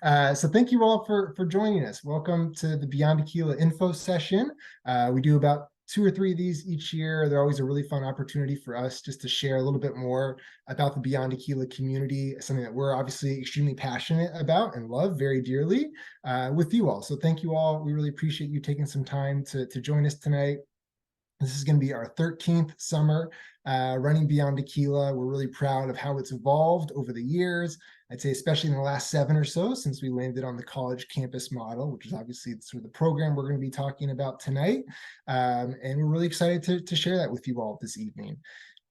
So thank you all for joining us. Welcome to the Beyond Akeela info session. We do about 2 or 3 of these each year. They're always a really fun opportunity for us just to share a little bit more about the Beyond Akeela community, something that we're obviously extremely passionate about and love very dearly with you all. So thank you all. We really appreciate you taking some time to join us tonight. This is going to be our 13th summer running Beyond Akeela. We're really proud of how it's evolved over the years. I'd say especially in the last 7 or so since we landed on the college campus model, which is obviously sort of the program we're going to be talking about tonight. And we're really excited to share that with you all this evening.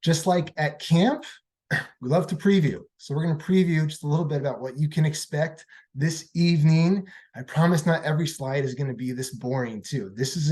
Just like at camp, we love to preview. So we're going to preview just a little bit about what you can expect this evening. I promise not every slide is going to be this boring too. This is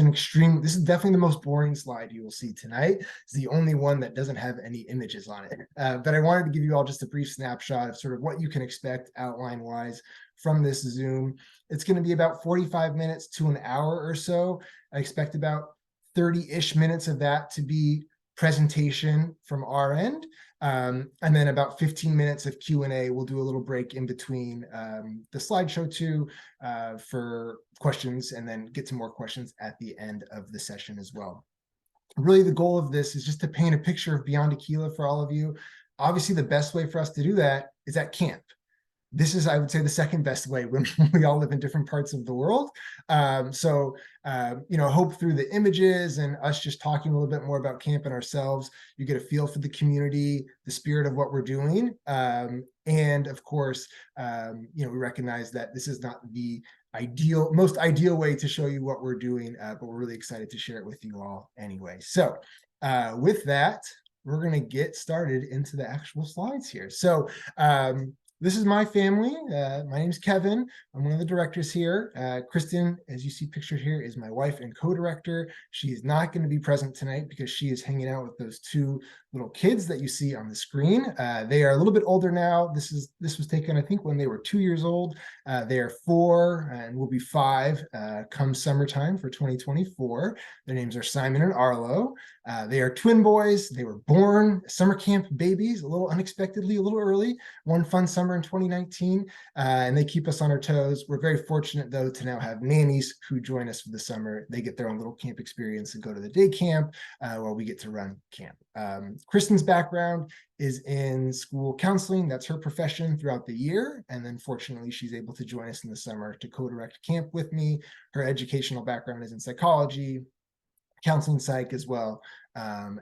definitely the most boring slide you will see tonight. It's the only one that doesn't have any images on it. But I wanted to give you all just a brief snapshot of sort of what you can expect outline wise from this Zoom. It's going to be about 45 minutes to an hour or so. I expect about 30-ish minutes of that to be presentation from our end. And then about 15 minutes of Q&A. We'll do a little break in between the slideshow too for questions, and then get to more questions at the end of the session as well. Really, the goal of this is just to paint a picture of Beyond Akeela for all of you. Obviously, the best way for us to do that is at camp. This is, I would say, the second best way when we all live in different parts of the world. Hope through the images and us just talking a little bit more about camp and ourselves, you get a feel for the community, the spirit of what we're doing. And of course, we recognize that this is not the most ideal way to show you what we're doing, but we're really excited to share it with you all anyway. So with that, we're going to get started into the actual slides here. So this is my family. My name's Kevin. I'm one of the directors here. Kristen, as you see pictured here, is my wife and co-director. She is not going to be present tonight because she is hanging out with those 2 little kids that you see on the screen. They are a little bit older now. This was taken, I think, when they were 2 years old. They are 4 and will be 5 come summertime for 2024. Their names are Simon and Arlo. They are twin boys. They were born summer camp babies, a little unexpectedly, a little early. One fun summer in 2019, and they keep us on our toes. We're very fortunate, though, to now have nannies who join us for the summer. They get their own little camp experience and go to the day camp while we get to run camp. Kristen's background is in school counseling. That's her profession throughout the year. And then fortunately, she's able to join us in the summer to co-direct camp with me. Her educational background is in psychology, counseling psych as well.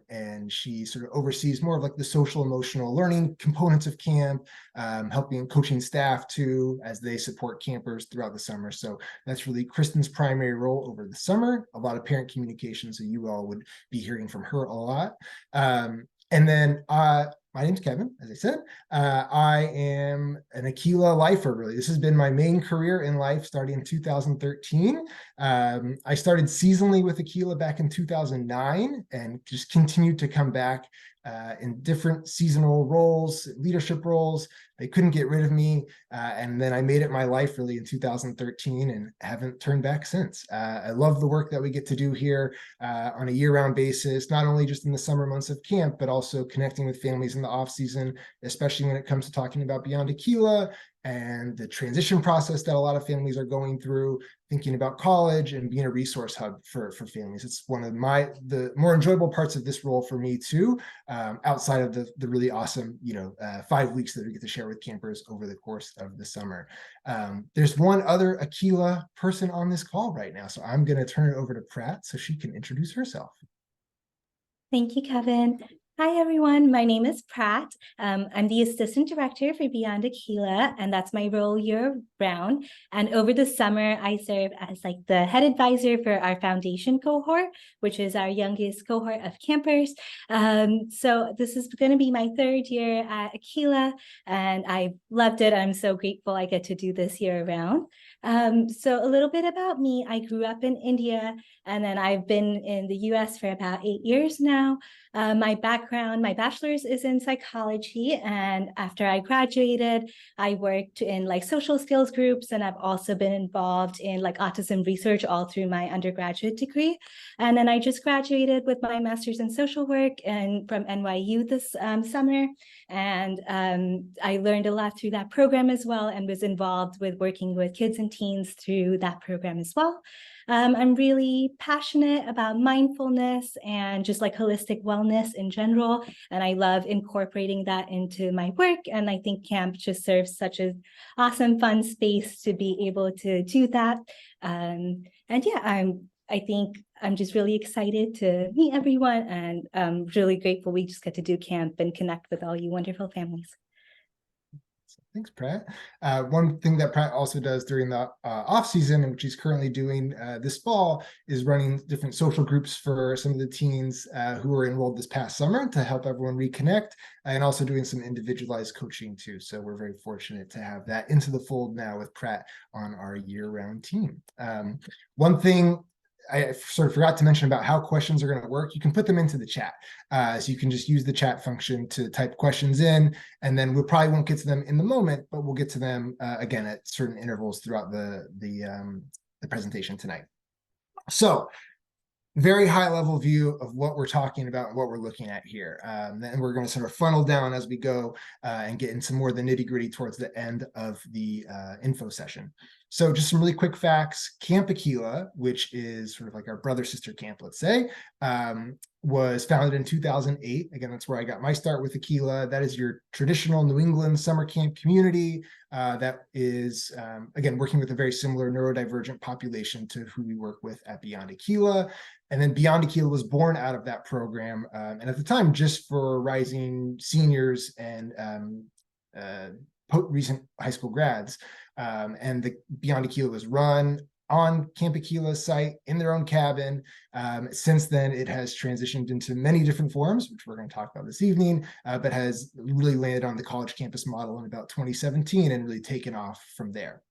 And she sort of oversees more of like the social emotional learning components of camp, helping coaching staff too, as they support campers throughout the summer. So that's really Kristen's primary role over the summer, a lot of parent communication. So you all would be hearing from her a lot. And then my name's Kevin, as I said. I am an Akeela lifer, really. This has been my main career in life starting in 2013. I started seasonally with Akeela back in 2009 and just continued to come back in different seasonal roles, leadership roles. They couldn't get rid of me. And then I made it my life really in 2013 and haven't turned back since. I love the work that we get to do here on a year-round basis, not only just in the summer months of camp, but also connecting with families in the off season, especially when it comes to talking about Beyond Akeela and the transition process that a lot of families are going through, thinking about college and being a resource hub for families. It's one of the more enjoyable parts of this role for me too, outside of the really awesome, 5 weeks that we get to share with campers over the course of the summer. There's one other Akeela person on this call right now, so I'm going to turn it over to Pratt so she can introduce herself. Thank you, Kevin. Hi, everyone. My name is Pratt. I'm the Assistant Director for Beyond Akeela, and that's my role year-round. And over the summer, I serve as like the head advisor for our foundation cohort, which is our youngest cohort of campers. So this is going to be my 3rd year at Akeela, and I loved it. I'm so grateful I get to do this year-round. So a little bit about me. I grew up in India, and then I've been in the US for about 8 years now. My bachelor's is in psychology, and after I graduated, I worked in like social skills groups, and I've also been involved in like autism research all through my undergraduate degree. And then I just graduated with my master's in social work and from NYU this summer, And I learned a lot through that program as well, and was involved with working with kids and teens through that program as well. I'm really passionate about mindfulness and just like holistic wellness in general. And I love incorporating that into my work. And I think camp just serves such an awesome, fun space to be able to do that. And yeah, I think I'm just really excited to meet everyone, and I'm really grateful we just get to do camp and connect with all you wonderful families. Thanks, Pratt. One thing that Pratt also does during the off season, and which he's currently doing this fall, is running different social groups for some of the teens who were enrolled this past summer to help everyone reconnect, and also doing some individualized coaching too. So we're very fortunate to have that into the fold now with Pratt on our year-round team. One thing I sort of forgot to mention about how questions are going to work. You can put them into the chat. So you can just use the chat function to type questions in, and then we probably won't get to them in the moment, but we'll get to them again at certain intervals throughout the presentation tonight. So very high level view of what we're talking about and what we're looking at here. Then we're going to sort of funnel down as we go and get into more of the nitty gritty towards the end of the info session. So just some really quick facts. Camp Akeela, which is sort of like our brother sister camp, let's say, was founded in 2008. Again, that's where I got my start with Akeela. That is your traditional New England summer camp community that is, again, working with a very similar neurodivergent population to who we work with at Beyond Akeela. And then Beyond Akeela was born out of that program. And at the time, just for rising seniors and recent high school grads. And the Beyond Akeela was run on Camp Akeela's site in their own cabin. Since then, it has transitioned into many different forms, which we're going to talk about this evening, but has really landed on the college campus model in about 2017 and really taken off from there.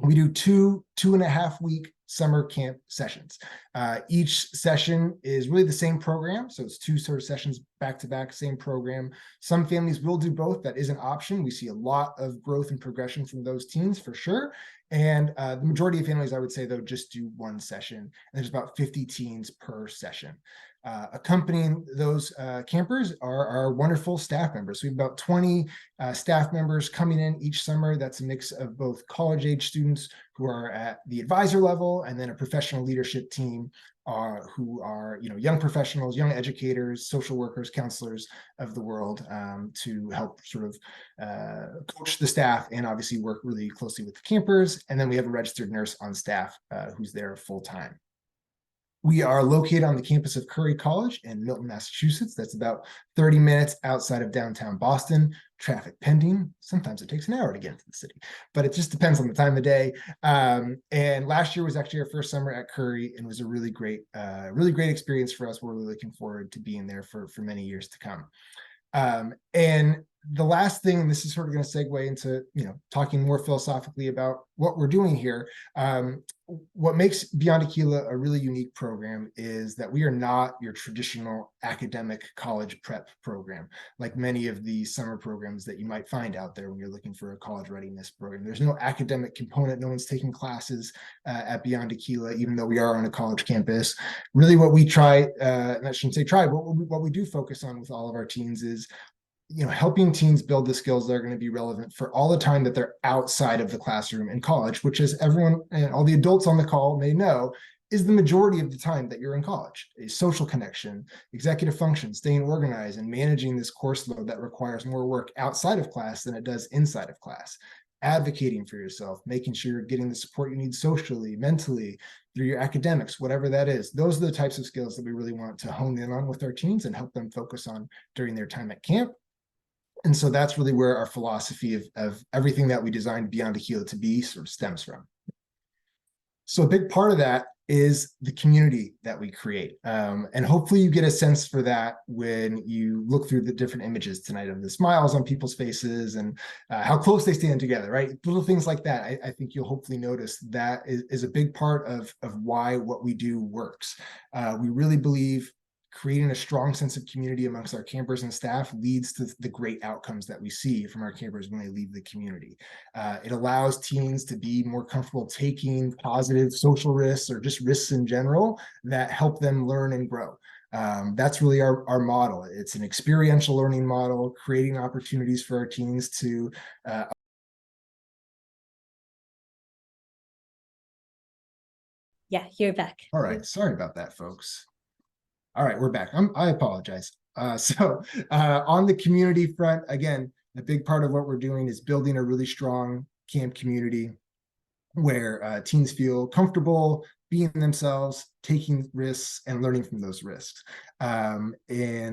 We do two and a half week summer camp sessions. Each session is really the same program. So it's two sort of sessions back to back, same program. Some families will do both. That is an option. We see a lot of growth and progression from those teens for sure. And the majority of families, I would say, though, just do one session. And there's about 50 teens per session. Accompanying those campers are our wonderful staff members. So we have about 20 staff members coming in each summer. That's a mix of both college age students who are at the advisor level, and then a professional leadership team who are young professionals, young educators, social workers, counselors of the world to help sort of coach the staff and obviously work really closely with the campers. And then we have a registered nurse on staff who's there full time. We are located on the campus of Curry College in Milton, Massachusetts. That's about 30 minutes outside of downtown Boston. Traffic pending. Sometimes it takes an hour to get into the city, but it just depends on the time of day. And last year was actually our first summer at Curry, and was a really great experience for us. We're really looking forward to being there for many years to come. And the last thing, and this is sort of going to segue into talking more philosophically about what we're doing here. What makes Beyond Akeela a really unique program is that we are not your traditional academic college prep program, like many of the summer programs that you might find out there when you're looking for a college readiness program. There's no academic component. No one's taking classes at Beyond Akeela, even though we are on a college campus. Really what we try, and I shouldn't say try, but what we do focus on with all of our teens is helping teens build the skills that are going to be relevant for all the time that they're outside of the classroom in college, which, as everyone and all the adults on the call may know, is the majority of the time that you're in college. A social connection, executive function, staying organized, and managing this course load that requires more work outside of class than it does inside of class. Advocating for yourself, making sure you're getting the support you need socially, mentally, through your academics, whatever that is. Those are the types of skills that we really want to hone in on with our teens and help them focus on during their time at camp. And so that's really where our philosophy of everything that we designed Beyond Akeela to be sort of stems from. So a big part of that is the community that we create. And hopefully you get a sense for that when you look through the different images tonight of the smiles on people's faces and how close they stand together, right? Little things like that. I think you'll hopefully notice that is a big part of why what we do works. We really believe creating a strong sense of community amongst our campers and staff leads to the great outcomes that we see from our campers when they leave the community. It allows teens to be more comfortable taking positive social risks or just risks in general that help them learn and grow. That's really our model. It's an experiential learning model, creating opportunities for our teens to Yeah, you're back. all right, sorry about that, folks. All right, we're back. I apologize. On the community front, again, a big part of what we're doing is building a really strong camp community where teens feel comfortable being themselves, taking risks, and learning from those risks. And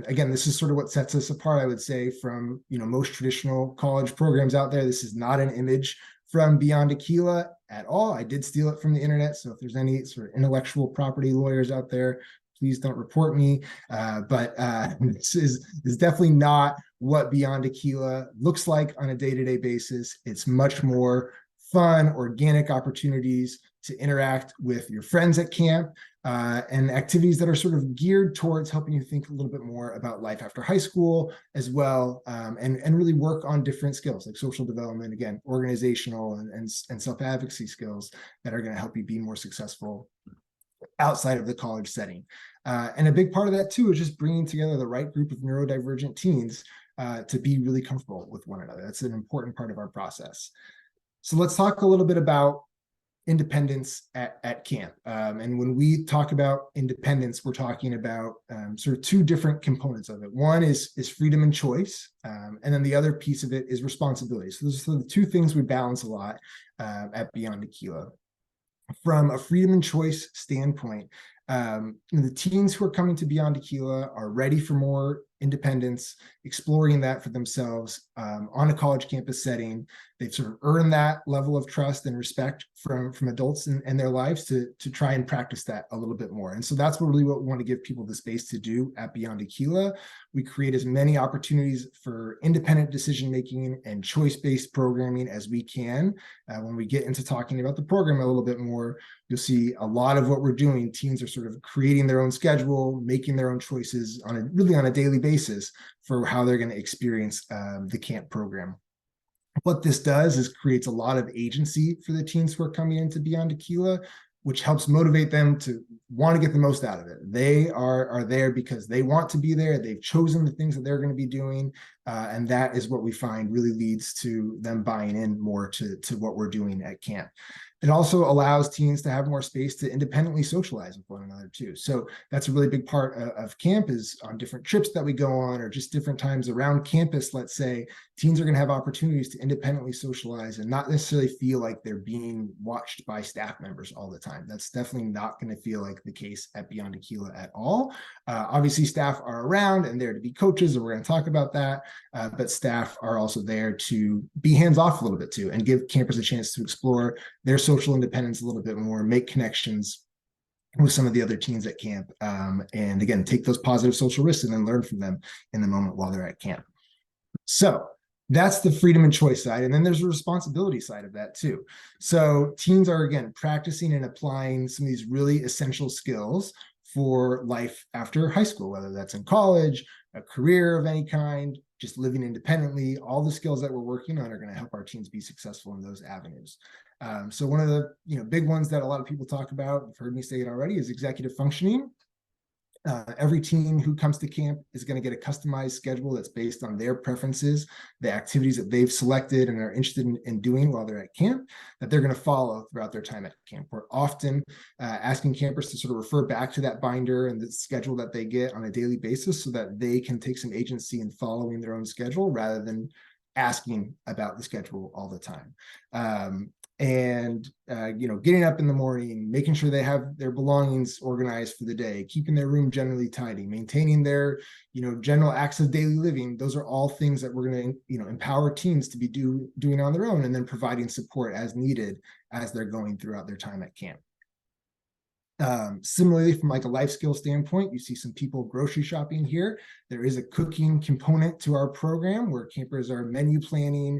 again, this is sort of what sets us apart, I would say, from most traditional college programs out there. This is not an image from Beyond Akeela at all. I did steal it from the internet, so if there's any sort of intellectual property lawyers out there, please don't report me. But this is definitely not what Beyond Akeela looks like on a day-to-day basis. It's much more fun, organic opportunities to interact with your friends at camp, and activities that are sort of geared towards helping you think a little bit more about life after high school as well, and really work on different skills like social development, again, organizational and self-advocacy skills that are going to help you be more successful outside of the college setting. And a big part of that too is just bringing together the right group of neurodivergent teens to be really comfortable with one another. That's an important part of our process. So let's talk a little bit about independence at camp. And when we talk about independence, we're talking about sort of two different components of it. One is freedom and choice, and then the other piece of it is responsibility. So those are the two things we balance a lot at Beyond Akeela. From a freedom and choice standpoint, the teens who are coming to Beyond Akeela are ready for more independence, exploring that for themselves on a college campus setting. They've sort of earned that level of trust and respect from adults in their lives to try and practice that a little bit more. And so that's really what we want to give people the space to do at Beyond Akeela. We create as many opportunities for independent decision-making and choice-based programming as we can. When we get into talking about the program a little bit more, you'll see a lot of what we're doing. Teens are sort of creating their own schedule, making their own choices on a daily basis for how they're going to experience the camp program. What this does is creates a lot of agency for the teens who are coming into Beyond Akeela, which helps motivate them to want to get the most out of it. They are there because they want to be there. They've chosen the things that they're going to be doing. And that is what we find really leads to them buying in more to what we're doing at camp. It also allows teens to have more space to independently socialize with one another too. So that's a really big part of camp, is on different trips that we go on or just different times around campus, let's say, teens are going to have opportunities to independently socialize and not necessarily feel like they're being watched by staff members all the time. That's definitely not going to feel like the case at Beyond Akeela at all. Obviously, staff are around and there to be coaches, and we're going to talk about that. But staff are also there to be hands off a little bit too and give campers a chance to explore their social independence a little bit more, make connections with some of the other teens at camp, and again, take those positive social risks and then learn from them in the moment while they're at camp. So that's the freedom and choice side. And then there's a responsibility side of that too. So teens are, again, practicing and applying some of these really essential skills for life after high school, whether that's in college, a career of any kind, just living independently. All the skills that we're working on are going to help our teens be successful in those avenues. So one of the big ones that a lot of people talk about, you've heard me say it already, is executive functioning. Every teen who comes to camp is going to get a customized schedule that's based on their preferences, the activities that they've selected and are interested in doing while they're at camp, that they're going to follow throughout their time at camp. We're often asking campers to sort of refer back to that binder and the schedule that they get on a daily basis so that they can take some agency in following their own schedule rather than asking about the schedule all the time. Getting up in the morning, making sure they have their belongings organized for the day, keeping their room generally tidy, maintaining their, general acts of daily living. Those are all things that we're going to, empower teens to be doing on their own, and then providing support as needed as they're going throughout their time at camp. Similarly, from like a life skill standpoint, you see some people grocery shopping here. There is a cooking component to our program where campers are menu planning.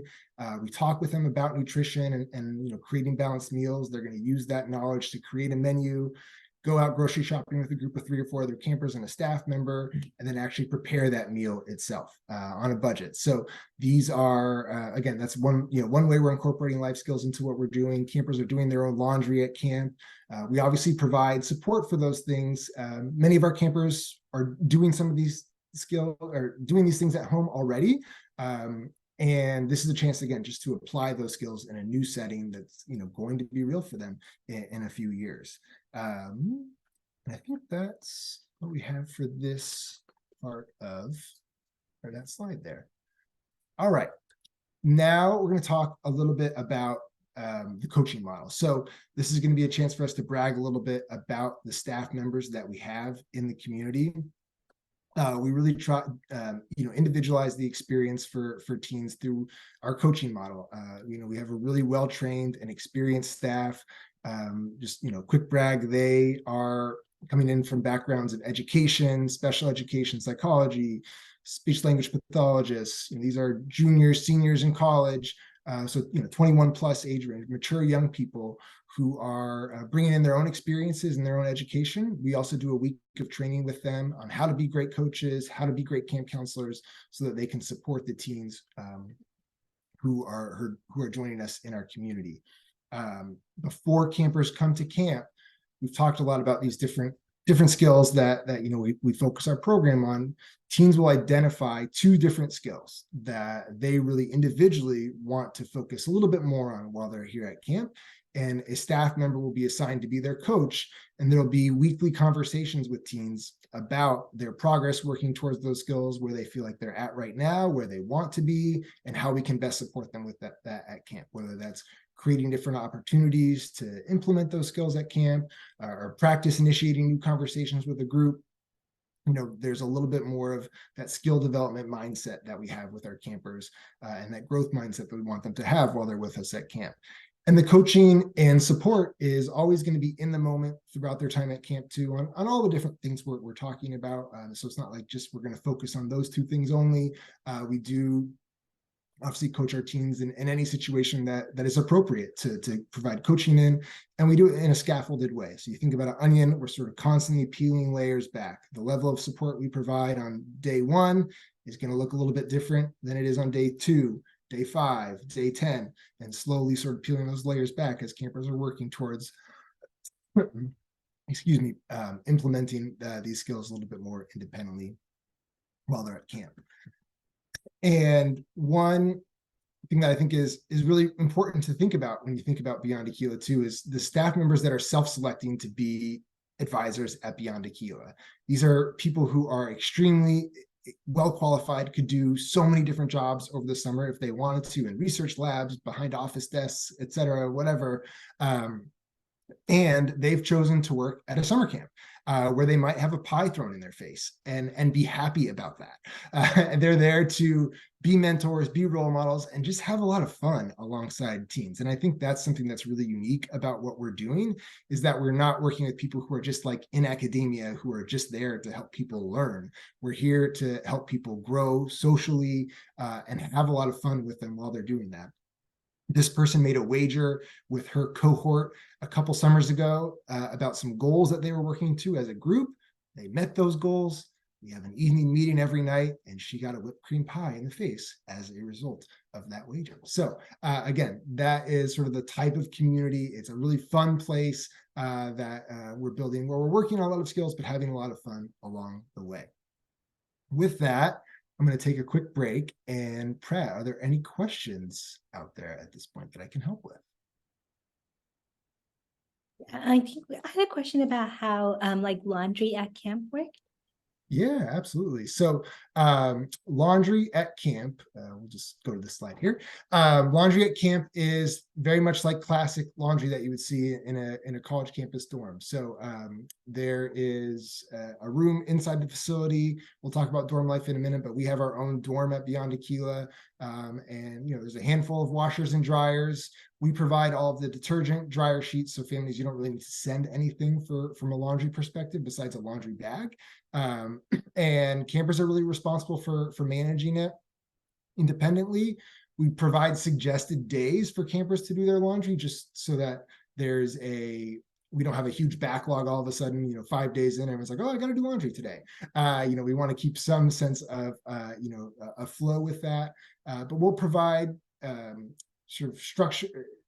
We talk with them about nutrition and creating balanced meals. They're going to use that knowledge to create a menu, go out grocery shopping with a group of 3 or 4 other campers and a staff member, and then actually prepare that meal itself on a budget. So these are, again, that's one way we're incorporating life skills into what we're doing. Campers are doing their own laundry at camp. We obviously provide support for those things. Many of our campers are doing some of these skills or doing these things at home already. And this is a chance, again, just to apply those skills in a new setting that's, going to be real for them in a few years. And I think that's what we have for this part of, or that slide there. All right. Now we're going to talk a little bit about the coaching model. So this is going to be a chance for us to brag a little bit about the staff members that we have in the community. We really try, individualize the experience for teens through our coaching model. We have a really well-trained and experienced staff. Quick brag, they are coming in from backgrounds in education, special education, psychology, speech language pathologists. These are juniors, seniors in college. So 21 plus age range, mature young people who are bringing in their own experiences and their own education. We also do a week of training with them on how to be great coaches, how to be great camp counselors, so that they can support the teens who are joining us in our community. Before campers come to camp, we've talked a lot about these different skills that we focus our program on. Teens will identify 2 different skills that they really individually want to focus a little bit more on while they're here at camp. And a staff member will be assigned to be their coach, and there'll be weekly conversations with teens about their progress working towards those skills, where they feel like they're at right now, where they want to be, and how we can best support them with that at camp, whether that's creating different opportunities to implement those skills at camp, or practice initiating new conversations with a group. There's a little bit more of that skill development mindset that we have with our campers, and that growth mindset that we want them to have while they're with us at camp. And the coaching and support is always going to be in the moment throughout their time at camp too, on all the different things we're talking about. So it's not like just we're going to focus on those 2 things only. We do obviously coach our teens in any situation that is appropriate to provide coaching in, and we do it in a scaffolded way. So you think about an onion, we're sort of constantly peeling layers back. The level of support we provide on day 1 is going to look a little bit different than it is on day 2, day 5, day 10, and slowly sort of peeling those layers back as campers are working towards implementing these skills a little bit more independently while they're at camp. And one thing that I think is really important to think about when you think about Beyond Akeela too is the staff members that are self-selecting to be advisors at Beyond Akeela. These are people who are extremely well qualified, could do so many different jobs over the summer if they wanted to, in research labs, behind office desks, etc., whatever. And they've chosen to work at a summer camp where they might have a pie thrown in their face and be happy about that. And they're there to be mentors, be role models, and just have a lot of fun alongside teens. And I think that's something that's really unique about what we're doing, is that we're not working with people who are just like in academia, who are just there to help people learn. We're here to help people grow socially and have a lot of fun with them while they're doing that. This person made a wager with her cohort a couple summers ago about some goals that they were working to as a group. They met those goals. We have an evening meeting every night, and she got a whipped cream pie in the face as a result of that wager. So again, that is sort of the type of community. It's a really fun place that we're building, where we're working on a lot of skills, but having a lot of fun along the way. With that, I'm going to take a quick break. And Pratt, are there any questions out there at this point that I can help with? I think I had a question about how like laundry at camp worked. Yeah, absolutely. So laundry at camp, we'll just go to the slide here. Laundry at camp is very much like classic laundry that you would see in a college campus dorm. So there is a room inside the facility. We'll talk about dorm life in a minute, but we have our own dorm at Beyond Akeela. And there's a handful of washers and dryers. We provide all of the detergent, dryer sheets, so families, you don't really need to send anything from a laundry perspective besides a laundry bag. And campers are really responsible for managing it independently. We provide suggested days for campers to do their laundry, just so that we don't have a huge backlog all of a sudden, 5 days in, everyone's like, oh, I got to do laundry today. We want to keep some sense of, a flow with that. But we'll provide sort of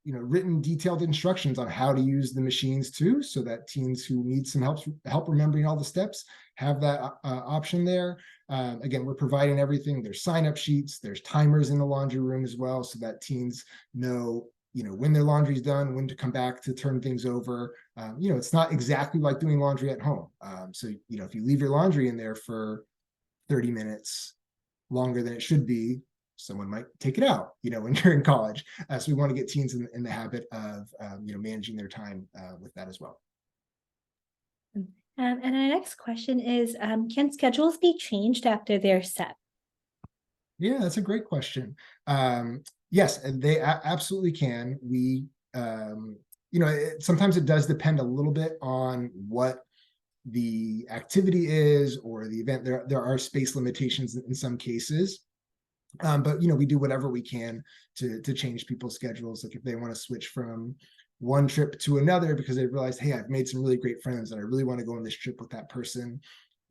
written detailed instructions on how to use the machines too, so that teens who need some help remembering all the steps have that option there. Again, we're providing everything. There's sign-up sheets, there's timers in the laundry room as well, so that teens know when their laundry's done, when to come back to turn things over. It's not exactly like doing laundry at home. So if you leave your laundry in there for 30 minutes longer than it should be, someone might take it out, when you're in college. So we want to get teens in the habit of, managing their time with that as well. And our next question is, can schedules be changed after they're set? Yeah, that's a great question. Yes, and they absolutely can. Sometimes it does depend a little bit on what the activity is or the event. There are space limitations in some cases. But we do whatever we can to change people's schedules. Like if they want to switch from one trip to another because they realize, hey, I've made some really great friends and I really want to go on this trip with that person.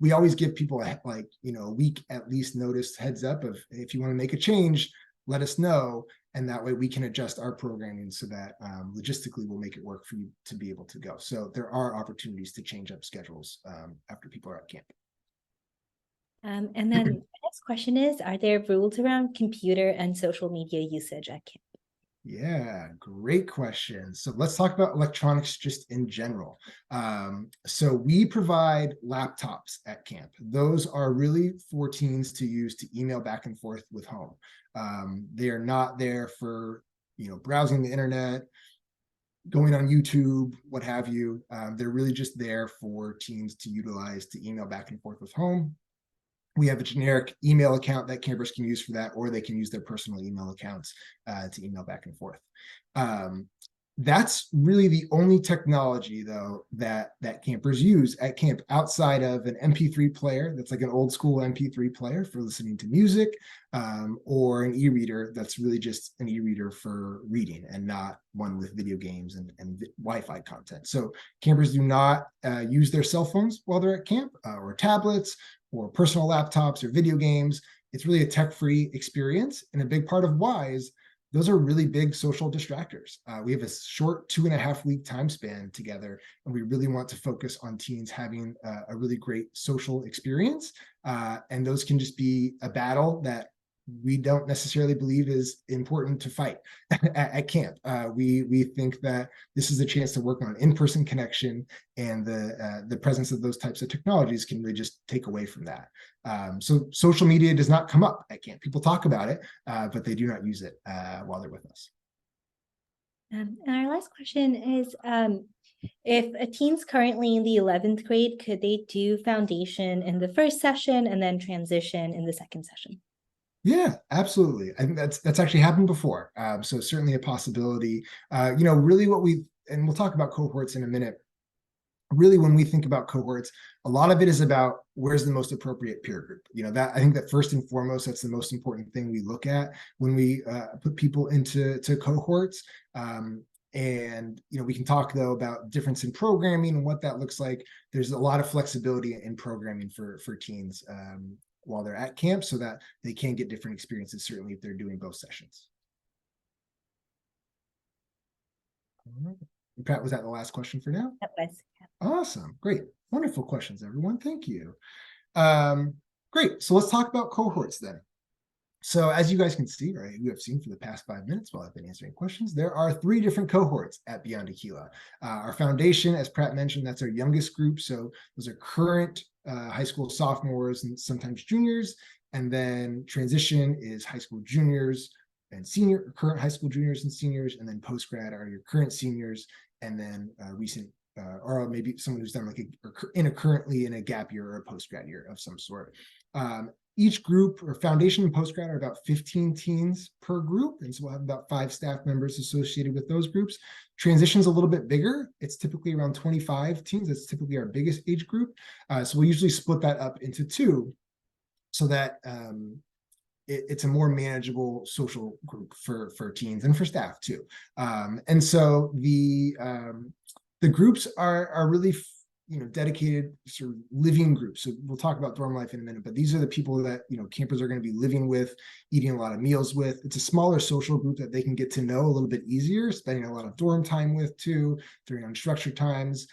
We always give people a week at least notice, heads up of, if you want to make a change, let us know. And that way we can adjust our programming so that logistically we'll make it work for you to be able to go. So there are opportunities to change up schedules after people are at camp. And then the next question is, are there rules around computer and social media usage at camp? Yeah, great question. So let's talk about electronics just in general. So we provide laptops at camp. Those are really for teens to use to email back and forth with home. They are not there for, browsing the internet, going on YouTube, what have you. They're really just there for teens to utilize to email back and forth with home. We have a generic email account that campers can use for that, or they can use their personal email accounts to email back and forth. That's really the only technology, though, that campers use at camp, outside of an MP3 player that's like an old school MP3 player for listening to music, or an e-reader that's really just an e-reader for reading and not one with video games and Wi-Fi content. So campers do not use their cell phones while they're at camp, or tablets, or personal laptops, or video games. It's really a tech-free experience. And a big part of why is those are really big social distractors. We have a short 2.5-week time span together, and we really want to focus on teens having a really great social experience. And those can just be a battle that we don't necessarily believe is important to fight at camp. We think that this is a chance to work on in-person connection, and the presence of those types of technologies can really just take away from that. So social media does not come up at camp. People talk about it, but they do not use it while they're with us. And our last question is, if a teen's currently in the 11th grade, could they do foundation in the first session and then transition in the second session? Yeah, absolutely. I think that's actually happened before. So certainly a possibility. Really and we'll talk about cohorts in a minute. Really, when we think about cohorts, a lot of it is about where's the most appropriate peer group. I think that first and foremost, that's the most important thing we look at when we put people into cohorts. And we can talk though about difference in programming and what that looks like. There's a lot of flexibility in programming for teens while they're at camp, so that they can get different experiences, certainly if they're doing both sessions. Pat, was that the last question for now? That was. Awesome. Great. Wonderful questions, everyone. Thank you. Great. So let's talk about cohorts then. So as you guys can see, right, you have seen for the past 5 minutes while I've been answering questions, there are 3 different cohorts at Beyond Akeela. Our foundation, as Pratt mentioned, that's our youngest group. So those are current high school sophomores and sometimes juniors. And then transition is high school juniors and current high school juniors and seniors. And then post-grad are your current seniors, and then recent or maybe someone who's done currently in a gap year or a post-grad year of some sort. Each group, or foundation and post-grad, are about 15 teens per group. And so we'll have about 5 staff members associated with those groups. Transition's a little bit bigger. It's typically around 25 teens. That's typically our biggest age group. So we'll usually split that up into 2 so that it's a more manageable social group for teens and for staff too. And so the groups are really dedicated sort of living groups. So we'll talk about dorm life in a minute, but these are the people that, campers are going to be living with, eating a lot of meals with. It's a smaller social group that they can get to know a little bit easier, spending a lot of dorm time with too, during unstructured times.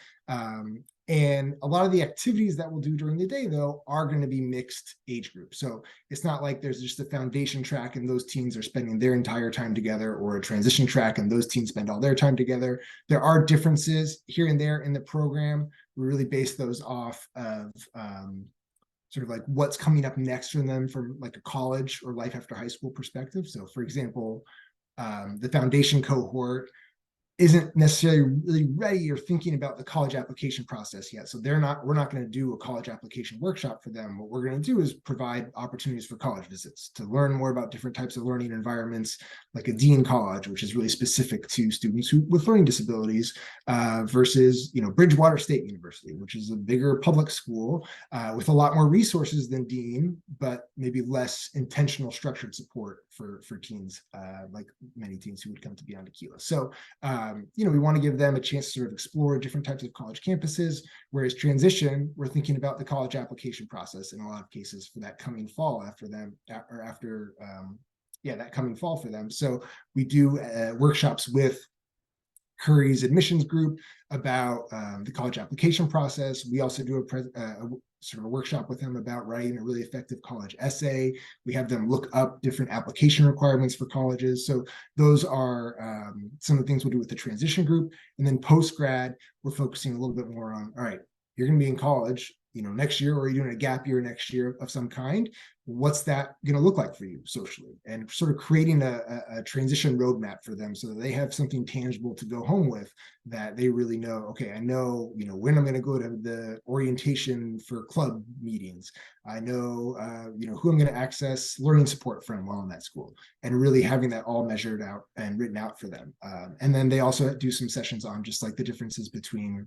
And a lot of the activities that we'll do during the day, though, are going to be mixed age groups. So it's not like there's just a foundation track and those teens are spending their entire time together, or a transition track and those teens spend all their time together. There are differences here and there in the program. We really base those off of sort of like what's coming up next for them from like a college or life after high school perspective. So for example, the foundation cohort isn't necessarily really ready or thinking about the college application process yet. So we're not going to do a college application workshop for them. What we're going to do is provide opportunities for college visits to learn more about different types of learning environments, like a Dean College, which is really specific to students with learning disabilities, versus, Bridgewater State University, which is a bigger public school with a lot more resources than Dean, but maybe less intentional structured support for teens, like many teens who would come to Beyond Akeela. So, we want to give them a chance to sort of explore different types of college campuses, whereas transition, we're thinking about the college application process in a lot of cases for that coming fall that coming fall for them. So we do workshops with Curry's admissions group about the college application process. We also do a sort of a workshop with them about writing a really effective college essay. We have them look up different application requirements for colleges. So those are some of the things we'll do with the transition group. And then post-grad, we're focusing a little bit more on, all right, you're going to be in college, next year, or you're doing a gap year next year of some kind. What's that going to look like for you socially? And sort of creating a transition roadmap for them so that they have something tangible to go home with, that they really know, okay, I know, when I'm going to go to the orientation for club meetings. I know, who I'm going to access learning support from while I'm at school, and really having that all measured out and written out for them. And then they also do some sessions on just like the differences between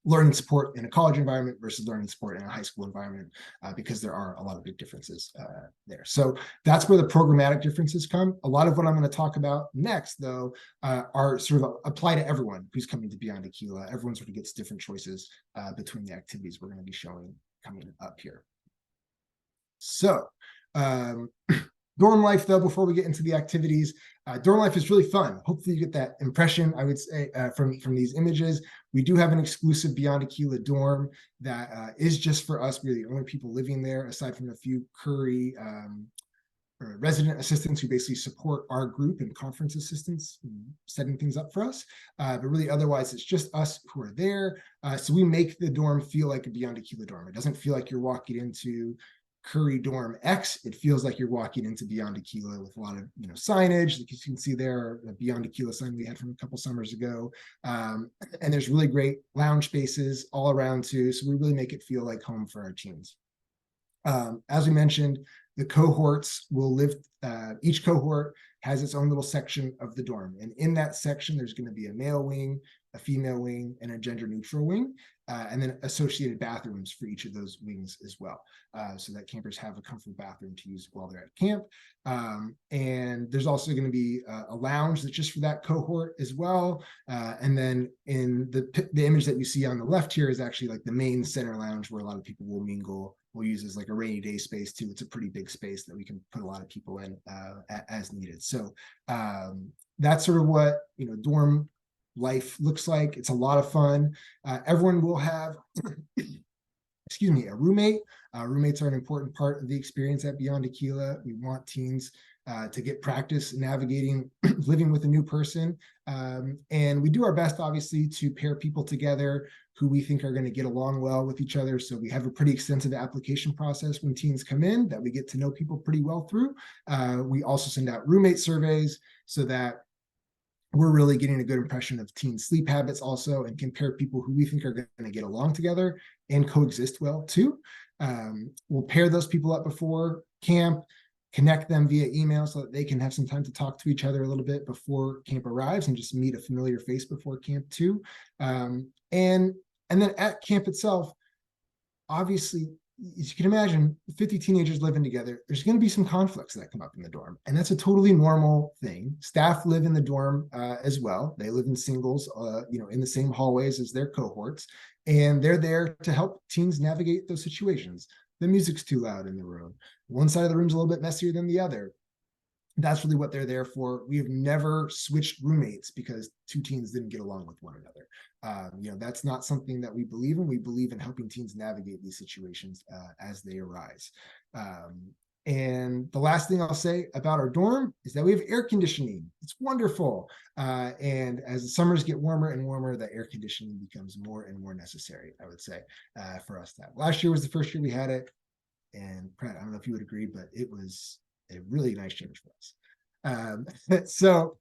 learning support in a college environment versus learning support in a high school environment, because there are a lot of big differences there. So that's where the programmatic differences come. A lot of what I'm going to talk about next, though, are sort of apply to everyone who's coming to Beyond Akeela. Everyone sort of gets different choices between the activities we're going to be showing coming up here. So dorm life, though, before we get into the activities, dorm life is really fun. Hopefully you get that impression, I would say, from these images. We do have an exclusive Beyond Akeela dorm that is just for us. We're the only people living there, aside from a few Curry resident assistants who basically support our group, and conference assistants setting things up for us. But really, otherwise, it's just us who are there. So we make the dorm feel like a Beyond Akeela dorm. It doesn't feel like you're walking into Curry Dorm X. It feels like you're walking into Beyond Akeela with a lot of signage. Like you can see there, the Beyond Akeela sign we had from a couple summers ago. And there's really great lounge spaces all around too. So we really make it feel like home for our teens. As we mentioned, the cohorts will live, each cohort has its own little section of the dorm. And in that section, there's going to be a male wing, a female wing, and a gender neutral wing, and then associated bathrooms for each of those wings as well, so that campers have a comfortable bathroom to use while they're at camp. And there's also going to be a lounge that's just for that cohort as well. And then in the image that you see on the left here is actually like the main center lounge where a lot of people will mingle. We'll use as like a rainy day space too. It's a pretty big space that we can put a lot of people in as needed. So that's sort of what dorm life looks like. It's a lot of fun. Everyone will have excuse me, a roommate. Roommates are an important part of the experience at Beyond Akeela. We want teens to get practice navigating living with a new person. And we do our best, obviously, to pair people together who we think are going to get along well with each other. So we have a pretty extensive application process when teens come in that we get to know people pretty well through. We also send out roommate surveys so that we're really getting a good impression of teen sleep habits also, and compare people who we think are going to get along together and coexist well too. We'll pair those people up before camp, connect them via email so that they can have some time to talk to each other a little bit before camp arrives and just meet a familiar face before camp too. And then at camp itself, obviously as you can imagine, 50 teenagers living together, there's going to be some conflicts that come up in the dorm. And that's a totally normal thing. Staff live in the dorm as well. They live in singles, in the same hallways as their cohorts. And they're there to help teens navigate those situations. The music's too loud in the room. One side of the room's a little bit messier than the other. That's really what they're there for. We have never switched roommates because two teens didn't get along with one another. That's not something that we believe in. We believe in helping teens navigate these situations as they arise. And the last thing I'll say about our dorm is that we have air conditioning. It's wonderful. And as the summers get warmer and warmer, the air conditioning becomes more and more necessary, I would say, for us to have. Last year was the first year we had it. And Pratt, I don't know if you would agree, but it was a really nice change for us. So,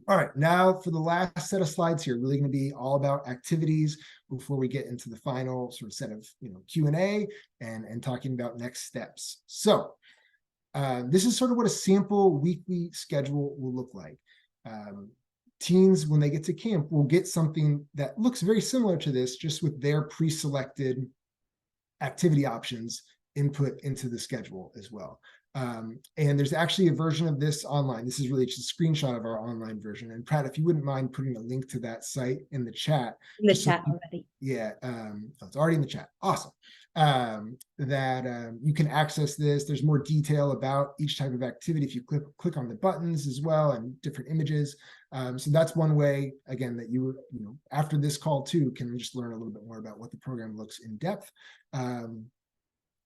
all right, now for the last set of slides here, really going to be all about activities before we get into the final sort of set of Q&A and talking about next steps. So this is sort of what a sample weekly schedule will look like. Teens, when they get to camp, will get something that looks very similar to this, just with their pre-selected activity options input into the schedule as well. And there's actually a version of this online. This is really just a screenshot of our online version. And Pratt, if you wouldn't mind putting a link to that site in the chat. In the chat already. Yeah, it's already in the chat. Awesome. You can access this. There's more detail about each type of activity if you click on the buttons as well and different images. So that's one way, again, that you after this call too, can just learn a little bit more about what the program looks in depth.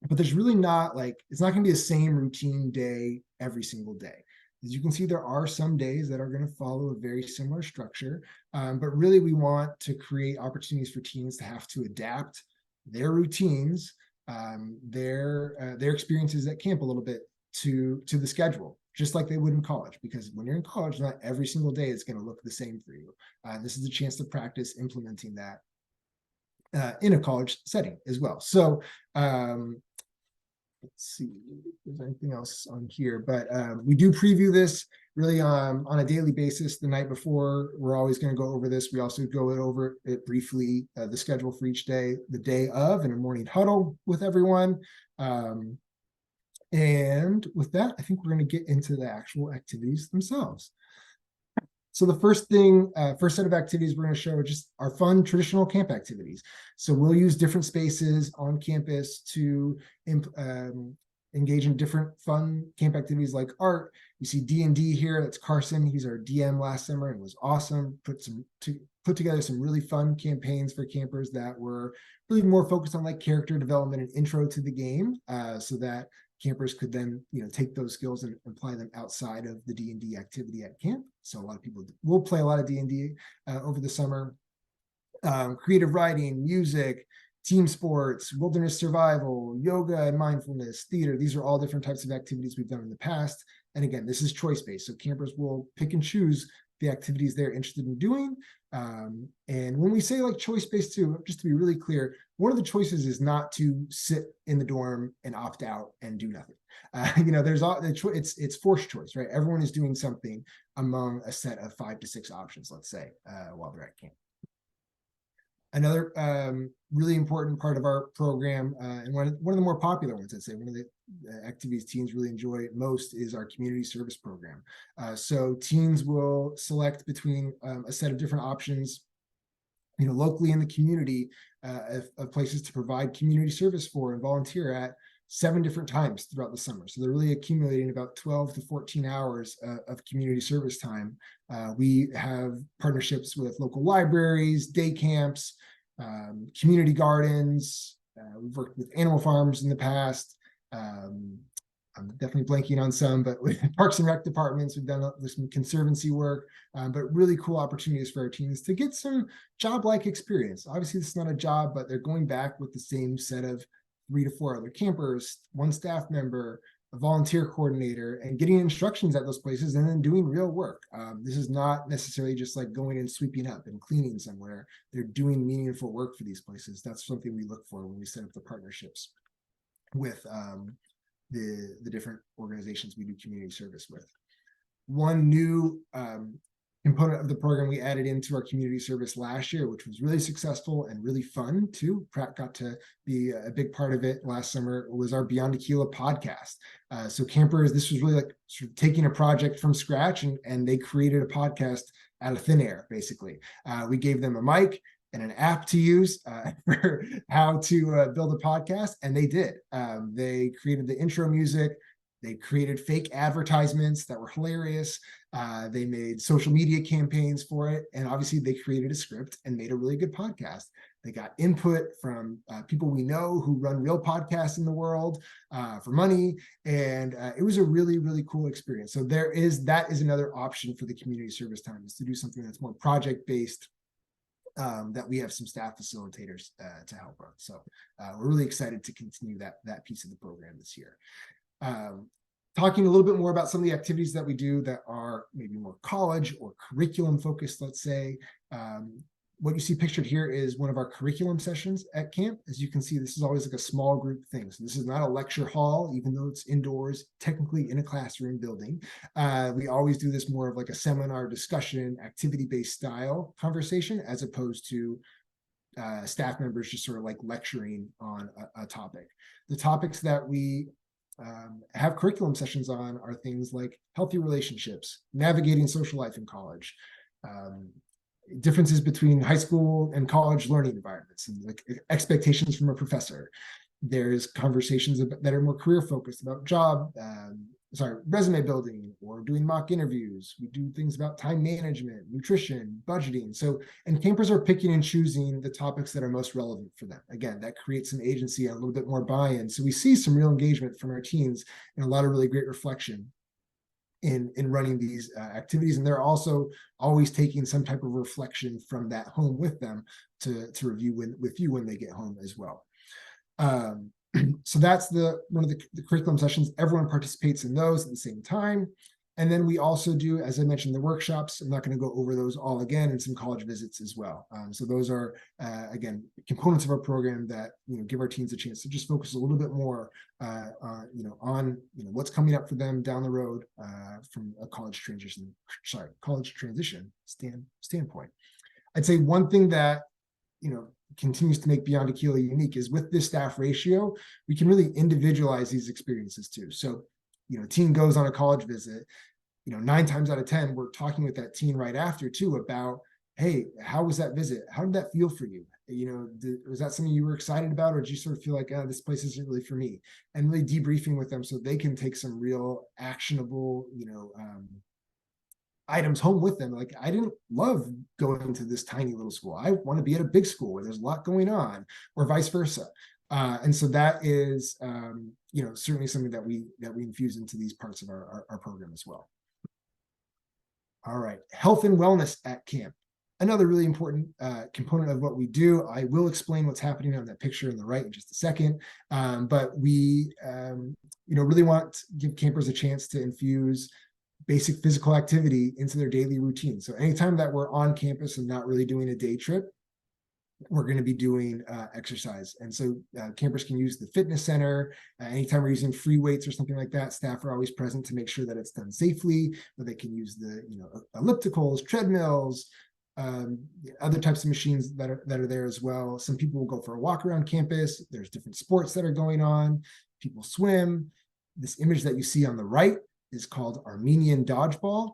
But there's really not it's not going to be the same routine day every single day. As you can see, there are some days that are going to follow a very similar structure, but really we want to create opportunities for teens to have to adapt their routines, their experiences at camp a little bit to the schedule, just like they would in college, because when you're in college, not every single day is going to look the same for you. This is a chance to practice implementing that in a college setting as well. So let's see if there's anything else on here, but we do preview this really on a daily basis the night before. We're always going to go over this. We also go over it briefly, the schedule for each day, the day of, in a morning huddle with everyone. And with that, I think we're going to get into the actual activities themselves. So the first set of activities we're going to show are just our fun traditional camp activities. So we'll use different spaces on campus to engage in different fun camp activities like art. You see D&D here. That's Carson. He's our DM last summer and was awesome. Put together some really fun campaigns for campers that were really more focused on character development and intro to the game, so that campers could then take those skills and apply them outside of the D&D activity at camp. So a lot of people will play a lot of D&D over the summer. Creative writing, music, team sports, wilderness survival, yoga and mindfulness, theater. These are all different types of activities we've done in the past. And again, this is choice-based. So campers will pick and choose the activities they're interested in doing. And when we say choice-based too, just to be really clear, one of the choices is not to sit in the dorm and opt out and do nothing. It's forced choice, right? Everyone is doing something among a set of 5 to 6 options, let's say, while they're at camp. Another really important part of our program, and one of the more popular ones, I'd say, one of the activities teens really enjoy most is our community service program. So teens will select between a set of different options, locally in the community, of places to provide community service for and volunteer at 7 different times throughout the summer. So they're really accumulating about 12 to 14 hours of community service time. We have partnerships with local libraries, day camps, community gardens. We've worked with animal farms in the past. I'm definitely blanking on some, but with Parks and Rec departments, we've done some conservancy work, but really cool opportunities for our teens to get some job-like experience. Obviously, this is not a job, but they're going back with the same set of 3 to 4 other campers, 1 staff member, a volunteer coordinator, and getting instructions at those places and then doing real work. This is not necessarily just going and sweeping up and cleaning somewhere. They're doing meaningful work for these places. That's something we look for when we set up the partnerships with the different organizations we do community service with. One new component of the program we added into our community service last year, which was really successful and really fun too. Pratt got to be a big part of it last summer, was our Beyond Akeela podcast. So campers, this was really like sort of taking a project from scratch, and they created a podcast out of thin air, basically. We gave them a mic and an app to use for how to build a podcast, and they did. They created the intro music. They created fake advertisements that were hilarious. They made social media campaigns for it. And obviously they created a script and made a really good podcast. They got input from people we know who run real podcasts in the world for money. And it was a really, really cool experience. So that is another option for the community service time, is to do something that's more project-based, that we have some staff facilitators to help run. So we're really excited to continue that piece of the program this year. Talking a little bit more about some of the activities that we do that are maybe more college or curriculum focused, let's say. What you see pictured here is one of our curriculum sessions at camp. As you can see, this is always like a small group thing. So this is not a lecture hall, even though it's indoors, technically in a classroom building. We always do this more of like a seminar discussion, activity-based style conversation, as opposed to staff members just sort of like lecturing on a topic. The topics that we have curriculum sessions on are things like healthy relationships, navigating social life in college, differences between high school and college learning environments, and like expectations from a professor. There's conversations that are more career focused about resume building or doing mock interviews. We do things about time management, nutrition, budgeting. So, and campers are picking and choosing the topics that are most relevant for them. Again, that creates some agency and a little bit more buy-in. So we see some real engagement from our teens and a lot of really great reflection in running these activities. And they're also always taking some type of reflection from that home with them to review with you when they get home as well. So that's one of the curriculum sessions. Everyone participates in those at the same time. And then we also do, as I mentioned, the workshops. I'm not going to go over those all again, and some college visits as well. So those are, again, components of our program that give our teens a chance to just focus a little bit more on what's coming up for them down the road from a college transition standpoint. I'd say one thing that continues to make Beyond Akeela unique is, with this staff ratio, we can really individualize these experiences too. So teen goes on a college visit, 9 times out of 10, we're talking with that teen right after too about, hey, how was that visit? How did that feel for you? Was that something you were excited about, or did you sort of feel like, this place isn't really for me? And really debriefing with them so they can take some real actionable, items home with them. Like, I didn't love going to this tiny little school. I want to be at a big school where there's a lot going on, or vice versa. And so that is, certainly something that we infuse into these parts of our program as well. All right, health and wellness at camp. Another really important component of what we do. I will explain what's happening on that picture on the right in just a second. But we, really want to give campers a chance to infuse basic physical activity into their daily routine. So anytime that we're on campus and not really doing a day trip, we're going to be doing exercise. And so campers can use the fitness center. Anytime we're using free weights or something like that, staff are always present to make sure that it's done safely, but they can use the ellipticals, treadmills, other types of machines that are there as well. Some people will go for a walk around campus. There's different sports that are going on. People swim. This image that you see on the right is called Armenian dodgeball.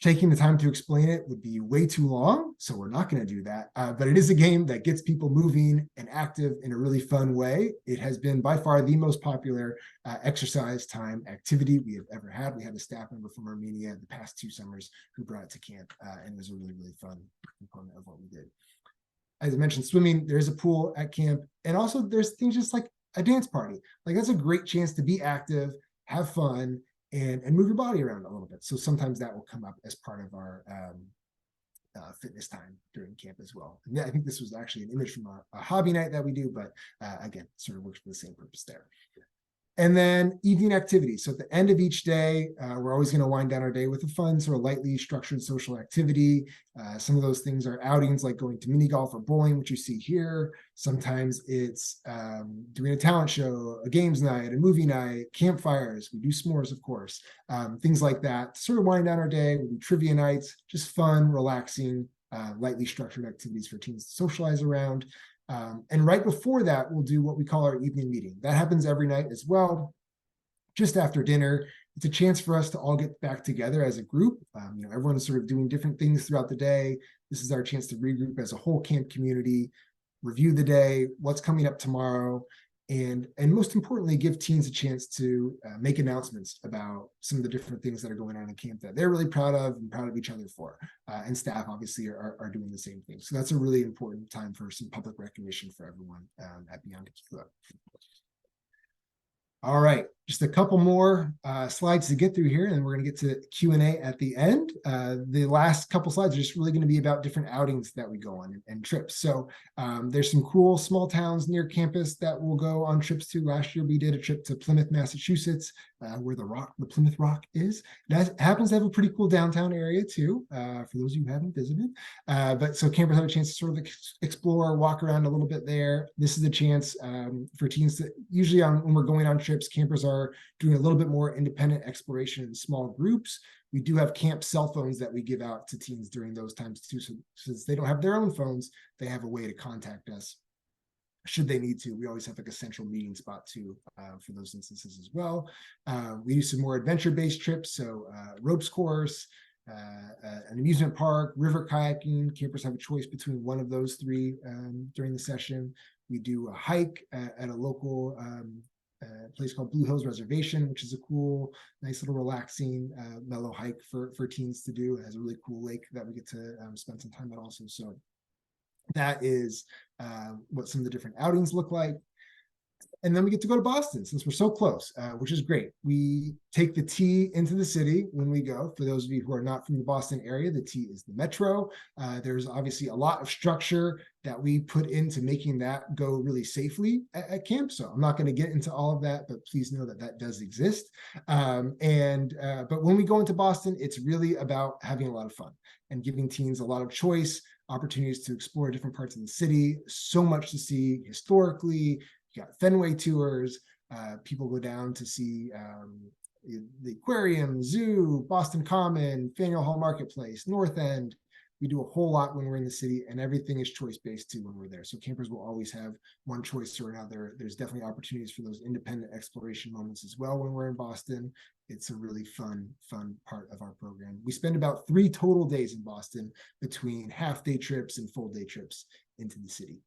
Taking the time to explain it would be way too long, so we're not going to do that. But it is a game that gets people moving and active in a really fun way. It has been by far the most popular exercise time activity we have ever had. We had a staff member from Armenia the past 2 summers who brought it to camp, and it was a really, really fun component of what we did. As I mentioned, swimming, there's a pool at camp, and also there's things just like a dance party. Like, that's a great chance to be active, have fun, and move your body around a little bit. So sometimes that will come up as part of our fitness time during camp as well. And I think this was actually an image from a hobby night that we do, but again, sort of works for the same purpose there. And then evening activities. So at the end of each day, we're always going to wind down our day with a fun, sort of lightly structured social activity. Some of those things are outings like going to mini golf or bowling, which you see here. Sometimes it's doing a talent show, a games night, a movie night, campfires. We do s'mores, of course, things like that. To sort of wind down our day. We do trivia nights, just fun, relaxing, lightly structured activities for teens to socialize around. And right before that, we'll do what we call our evening meeting. That happens every night as well. Just after dinner, it's a chance for us to all get back together as a group. Everyone's sort of doing different things throughout the day. This is our chance to regroup as a whole camp community, review the day, what's coming up tomorrow, and most importantly, give teens a chance to make announcements about some of the different things that are going on in camp that they're really proud of and proud of each other for. And staff obviously are doing the same thing. So that's a really important time for some public recognition for everyone at Beyond Akeela. All right, just a couple more slides to get through here, and we're going to get to Q&A at the end. The last couple slides are just really going to be about different outings that we go on and trips. So there's some cool small towns near campus that we'll go on trips to. Last year, we did a trip to Plymouth, Massachusetts, where the Plymouth Rock is. That happens to have a pretty cool downtown area too, for those of you who haven't visited. But so campers have a chance to sort of explore, walk around a little bit there. This is a chance for teens to, usually when we're going on trips, campers are doing a little bit more independent exploration in small groups. We do have camp cell phones that we give out to teens during those times too. So since they don't have their own phones, they have a way to contact us should they need to. We always have like a central meeting spot too for those instances as well. We do some more adventure-based trips. So ropes course, an amusement park, river kayaking. Campers have a choice between one of those three during the session. We do a hike at a local place called Blue Hills Reservation, which is a cool, nice little relaxing, mellow hike for teens to do. It has a really cool lake that we get to spend some time at also. So that is what some of the different outings look like. And then we get to go to Boston since we're so close, which is great. We take the T into the city when we go. For those of you who are not from the Boston area, the T is the metro. There's obviously a lot of structure that we put into making that go really safely at camp. So I'm not going to get into all of that, but please know that that does exist. But when we go into Boston, it's really about having a lot of fun and giving teens a lot of choice, opportunities to explore different parts of the city. So much to see historically. You got Fenway tours. People go down to see the aquarium, zoo, Boston Common, Faneuil Hall Marketplace, North End. We do a whole lot when we're in the city, and everything is choice-based too when we're there. So campers will always have one choice or another. There's definitely opportunities for those independent exploration moments as well when we're in Boston. It's a really fun part of our program. We spend about 3 total days in Boston between half-day trips and full-day trips into the city.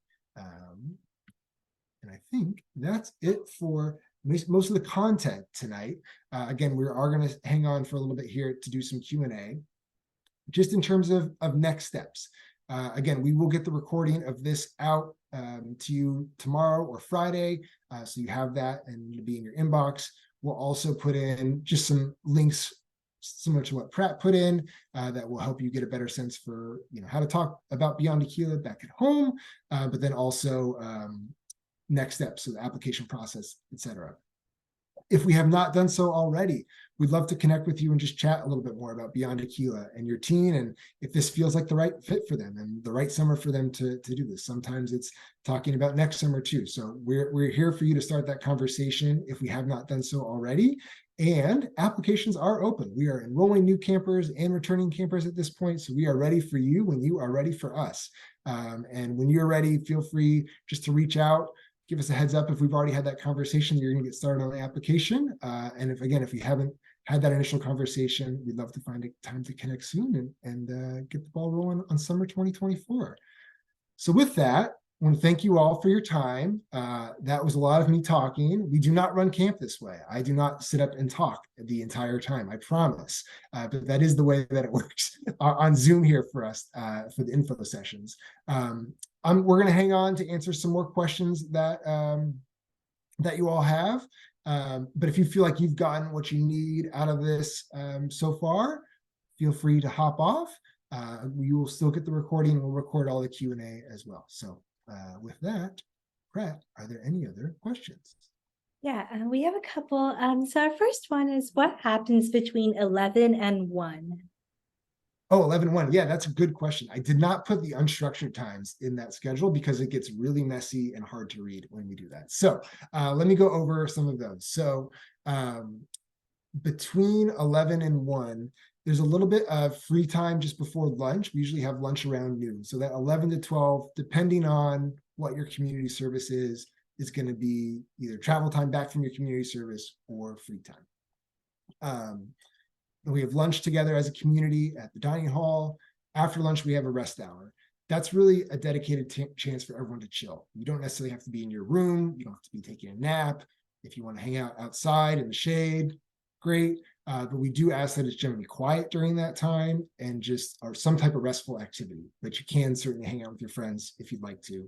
And I think that's it for most of the content tonight. Again, we are going to hang on for a little bit here to do some Q&A. Just in terms of next steps. Again, we will get the recording of this out to you tomorrow or Friday. So you have that and it'll be in your inbox. We'll also put in just some links similar to what Pratt put in that will help you get a better sense for how to talk about Beyond Akeela back at home, but then also next steps, so the application process, etc. If we have not done so already, we'd love to connect with you and just chat a little bit more about Beyond Akeela and your teen, and if this feels like the right fit for them and the right summer for them to do this. Sometimes it's talking about next summer too. So we're here for you to start that conversation if we have not done so already. And applications are open. We are enrolling new campers and returning campers at this point. So we are ready for you when you are ready for us. And when you're ready, feel free just to reach out. Give us a heads up if we've already had that conversation, you're going to get started on the application. And if you haven't had that initial conversation, we'd love to find a time to connect soon and get the ball rolling on summer 2024. So with that, I want to thank you all for your time. That was a lot of me talking. We do not run camp this way. I do not sit up and talk the entire time, I promise. But that is the way that it works on Zoom here for us for the info sessions. We're going to hang on to answer some more questions that that you all have. But if you feel like you've gotten what you need out of this so far, feel free to hop off. We will still get the recording. We'll record all the Q&A as well. So with that, Pratt, are there any other questions? Yeah, we have a couple. So our first one is what happens between 11 and 1? Oh, 11:1. Yeah, that's a good question. I did not put the unstructured times in that schedule because it gets really messy and hard to read when we do that. So let me go over some of those. So um, between 11 and 1, there's a little bit of free time just before lunch. We usually have lunch around noon. So that 11 to 12, depending on what your community service is going to be either travel time back from your community service or free time. We have lunch together as a community at the dining hall. After lunch, we have a rest hour. That's really a dedicated chance for everyone to chill. You don't necessarily have to be in your room. You don't have to be taking a nap. If you want to hang out outside in the shade, great. But we do ask that it's generally quiet during that time and just or some type of restful activity. But you can certainly hang out with your friends if you'd like to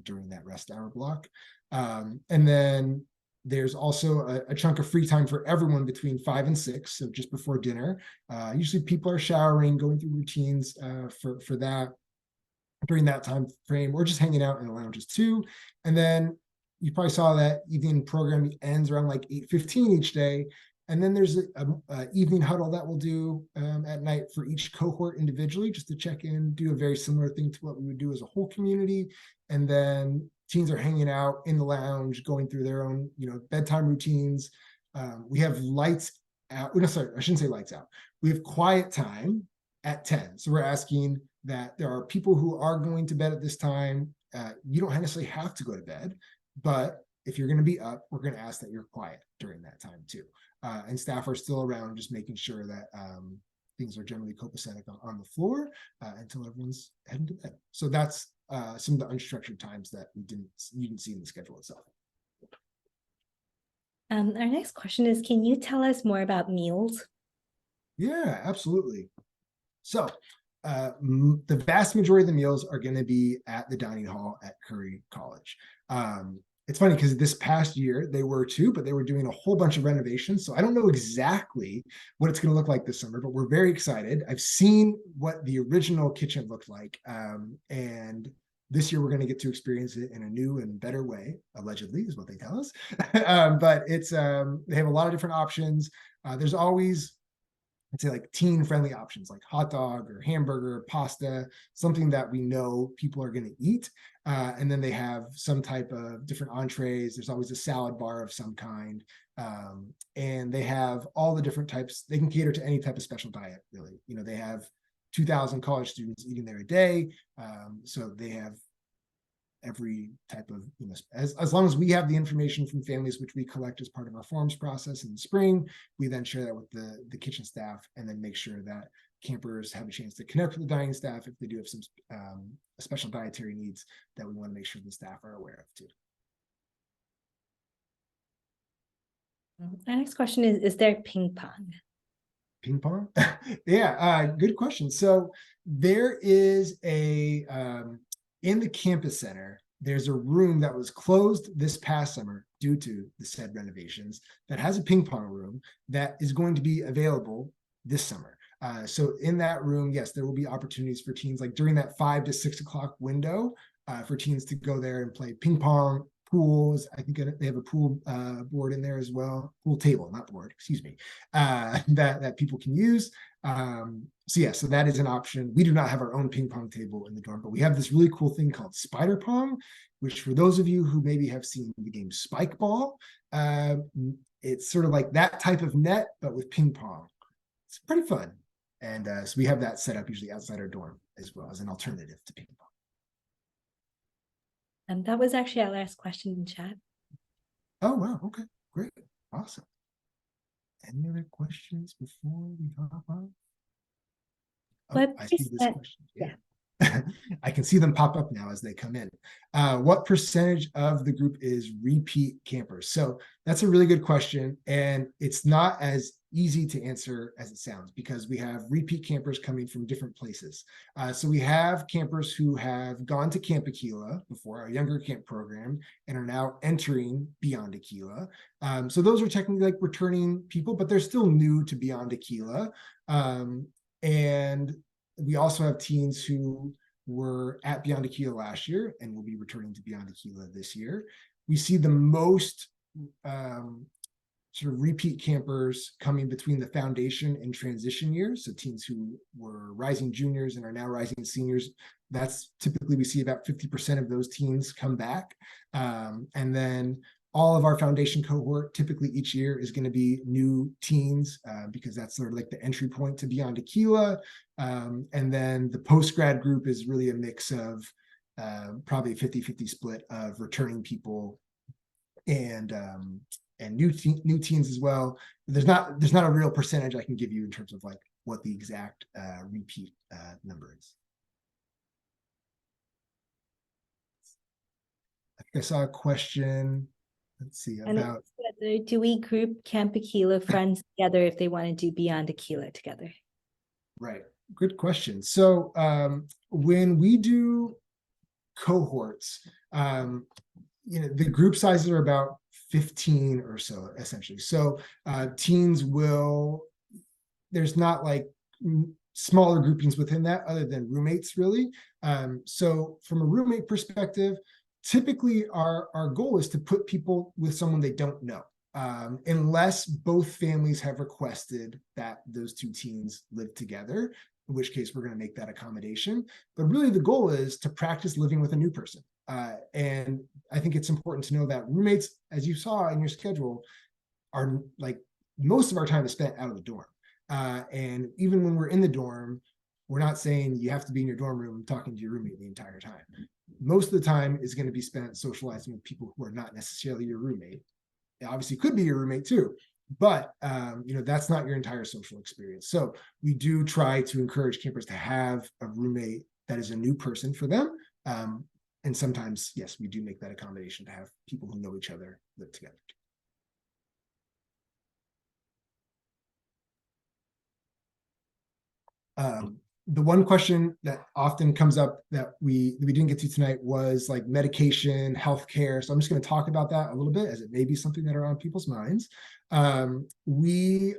during that rest hour block. And then there's also a chunk of free time for everyone between 5 and 6, so just before dinner. Usually people are showering, going through routines for that during that time frame, or just hanging out in the lounges too. And then you probably saw that evening program ends around like 8:15 each day. And then there's a evening huddle that we'll do at night for each cohort individually, just to check in, do a very similar thing to what we would do as a whole community. And then teens are hanging out in the lounge, going through their own, bedtime routines. We have lights out. No, sorry, I shouldn't say lights out. We have quiet time at 10. So we're asking that there are people who are going to bed at this time. You don't necessarily have to go to bed, but if you're going to be up, we're going to ask that you're quiet during that time too. And staff are still around, just making sure that things are generally copacetic on the floor until everyone's heading to bed. So that's some of the unstructured times that you didn't see in the schedule itself. Our next question is, can you tell us more about meals? Yeah, absolutely. So the vast majority of the meals are going to be at the dining hall at Curry College. It's funny because this past year they were too, but they were doing a whole bunch of renovations. So I don't know exactly what it's going to look like this summer, but we're very excited. I've seen what the original kitchen looked like. And this year we're going to get to experience it in a new and better way, allegedly, is what they tell us. But it's they have a lot of different options. There's always, I'd say, like teen friendly options like hot dog or hamburger, pasta, something that we know people are going to eat. And then they have some type of different entrees. There's always a salad bar of some kind. And they have all the different types. They can cater to any type of special diet, really. They have 2,000 college students eating there a day. So they have every type of, as long as we have the information from families, which we collect as part of our forms process in the spring, we then share that with the kitchen staff and then make sure that campers have a chance to connect with the dining staff if they do have some special dietary needs that we want to make sure the staff are aware of too. Our next question is there ping pong? Ping pong? Yeah, good question. So there is in the campus center, there's a room that was closed this past summer due to the said renovations that has a ping pong room that is going to be available this summer. So in that room, yes, there will be opportunities for teens, like during that 5 to 6 o'clock window, for teens to go there and play ping pong. Pools, I think they have a pool board in there as well. Pool table, not board, excuse me, that people can use. So that is an option. We do not have our own ping pong table in the dorm, but we have this really cool thing called spider pong, which for those of you who maybe have seen the game Spike Ball, it's sort of like that type of net, but with ping pong. It's pretty fun. And so we have that set up usually outside our dorm as well as an alternative to ping pong. And that was actually our last question in chat. Oh, wow. Okay, great. Awesome. Any other questions before we hop on? Oh, I see this question. Yeah. I can see them pop up now as they come in. What percentage of the group is repeat campers? So that's a really good question. And it's not as easy to answer as it sounds because we have repeat campers coming from different places. So we have campers who have gone to Camp Akeela before, our younger camp program, and are now entering Beyond Akeela. So those are technically like returning people, but they're still new to Beyond Akeela. And we also have teens who were at Beyond Akeela last year and will be returning to Beyond Akeela this year. We see the most sort of repeat campers coming between the foundation and transition years. So teens who were rising juniors and are now rising seniors, that's typically we see about 50% of those teens come back. And then all of our foundation cohort typically each year is going to be new teens because that's sort of like the entry point to Beyond Akeela. And then the post-grad group is really a mix of probably a 50-50 split of returning people and new teens as well. There's not a real percentage I can give you in terms of like what the exact repeat number is. I think I saw a question. Let's see about do we group Camp Akeela friends together if they want to do Beyond Akeela together? Right. Good question. So when we do cohorts, the group sizes are about 15 or so, essentially. So teens will, there's not like smaller groupings within that other than roommates, really. So from a roommate perspective, typically our goal is to put people with someone they don't know. Unless both families have requested that those two teens live together, in which case we're going to make that accommodation. But really the goal is to practice living with a new person. And I think it's important to know that roommates, as you saw in your schedule, are like most of our time is spent out of the dorm. And even when we're in the dorm, we're not saying you have to be in your dorm room talking to your roommate the entire time. Most of the time is going to be spent socializing with people who are not necessarily your roommate. It obviously could be your roommate too, but that's not your entire social experience. So we do try to encourage campers to have a roommate that is a new person for them. And sometimes, yes, we do make that accommodation to have people who know each other live together. The one question that often comes up that we didn't get to tonight was like medication, healthcare. So I'm just going to talk about that a little bit as it may be something that are on people's minds. We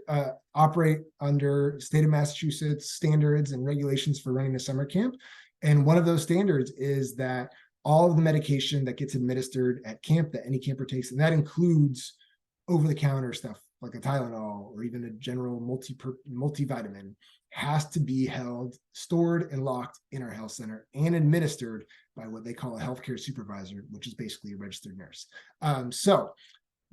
operate under state of Massachusetts standards and regulations for running a summer camp. And one of those standards is that all of the medication that gets administered at camp that any camper takes, and that includes over-the-counter stuff like a Tylenol or even a general multivitamin, has to be held, stored, and locked in our health center and administered by what they call a healthcare supervisor, which is basically a registered nurse. So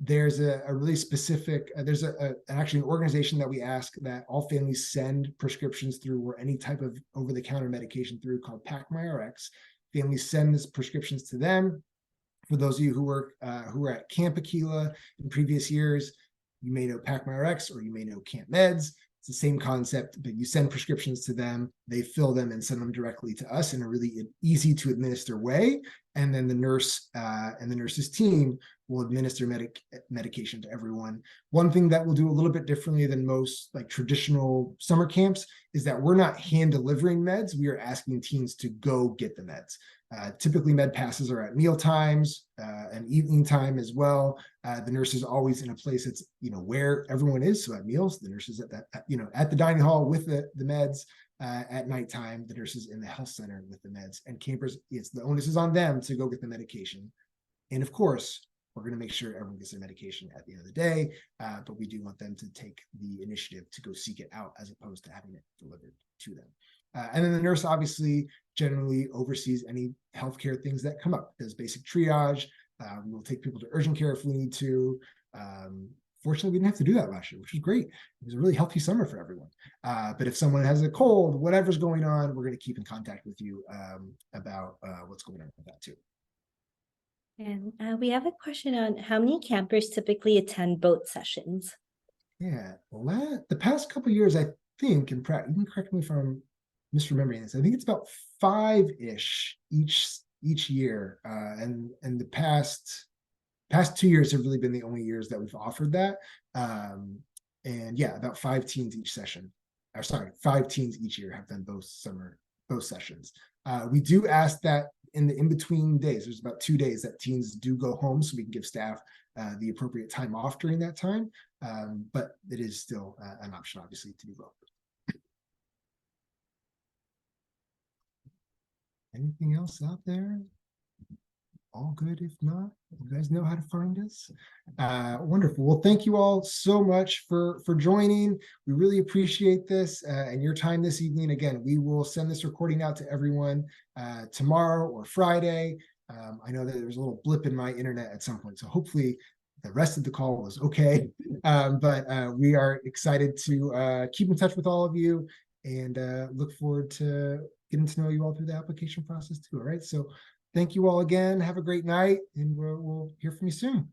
there's a really specific, there's actually an organization that we ask that all families send prescriptions through or any type of over-the-counter medication through called PackMyRx. Families send these prescriptions to them. For those of you who were at Camp Akeela in previous years, you may know PackMyRx or you may know Camp Meds. It's the same concept, but you send prescriptions to them, they fill them and send them directly to us in a really easy to administer way. And then the nurse and the nurse's team will administer medication to everyone. One thing that we'll do a little bit differently than most like traditional summer camps is that we're not hand delivering meds. We are asking teens to go get the meds. Typically med passes are at meal times and evening time as well. The nurse is always in a place that's, where everyone is. So at meals, the nurse is at that, at the dining hall with the meds. At nighttime, the nurse is in the health center with the meds, and campers, the onus is on them to go get the medication. And of course, we're going to make sure everyone gets their medication at the end of the day, but we do want them to take the initiative to go seek it out as opposed to having it delivered to them. And then the nurse obviously generally oversees any healthcare things that come up, does basic triage. We'll take people to urgent care if we need to. Fortunately, we didn't have to do that last year, which was great. It was a really healthy summer for everyone. But if someone has a cold, whatever's going on, we're going to keep in contact with you about what's going on with that too. And we have a question on how many campers typically attend boat sessions? Yeah, the past couple of years, I think, and Pratt, you can correct me if I'm misremembering this. I think it's about 5-ish each year, and the past 2 years have really been the only years that we've offered that. And yeah, about 5 teens each session. Or sorry, 5 teens each year have done both sessions. We do ask that in the in-between days, there's about 2 days that teens do go home so we can give staff the appropriate time off during that time. But it is still an option, obviously, to do both. Anything else out there? All good. If not, you guys know how to find us. Wonderful. Well, thank you all so much for joining. We really appreciate this and your time this evening. Again, we will send this recording out to everyone tomorrow or Friday. I know that there was a little blip in my internet at some point, so hopefully the rest of the call was okay. But we are excited to keep in touch with all of you and look forward to getting to know you all through the application process too. All right. So thank you all again. Have a great night, and we'll hear from you soon.